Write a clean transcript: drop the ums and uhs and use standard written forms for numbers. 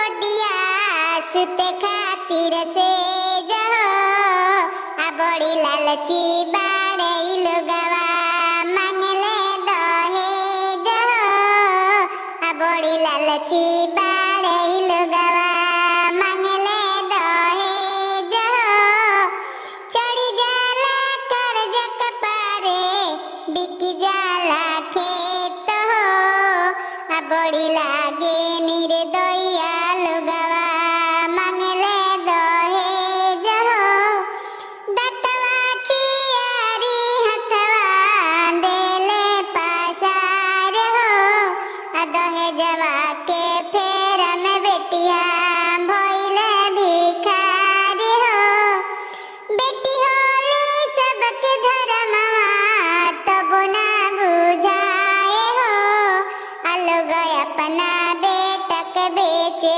गोडिया सुते खातिर से जहो आ बड़ी लालची बाड़े लोगवा मांगले दहे जहो आ बड़ी लालची बाड़े लोगवा मांगले दहे जहो चढ़ी जाला कर्ज कपारे बिक जाला खेत हो आ बड़ी लागे निर्दया लोगवा मांगले दहे जहो दतवा चियारी हथवा देले पासार हो आ दहे जवा के फेर में बेटिया भइले भिखारी हो बेटी होली सबके धर्मवा तब ना बुझाए हो आ लोग अपना बेटक बेचे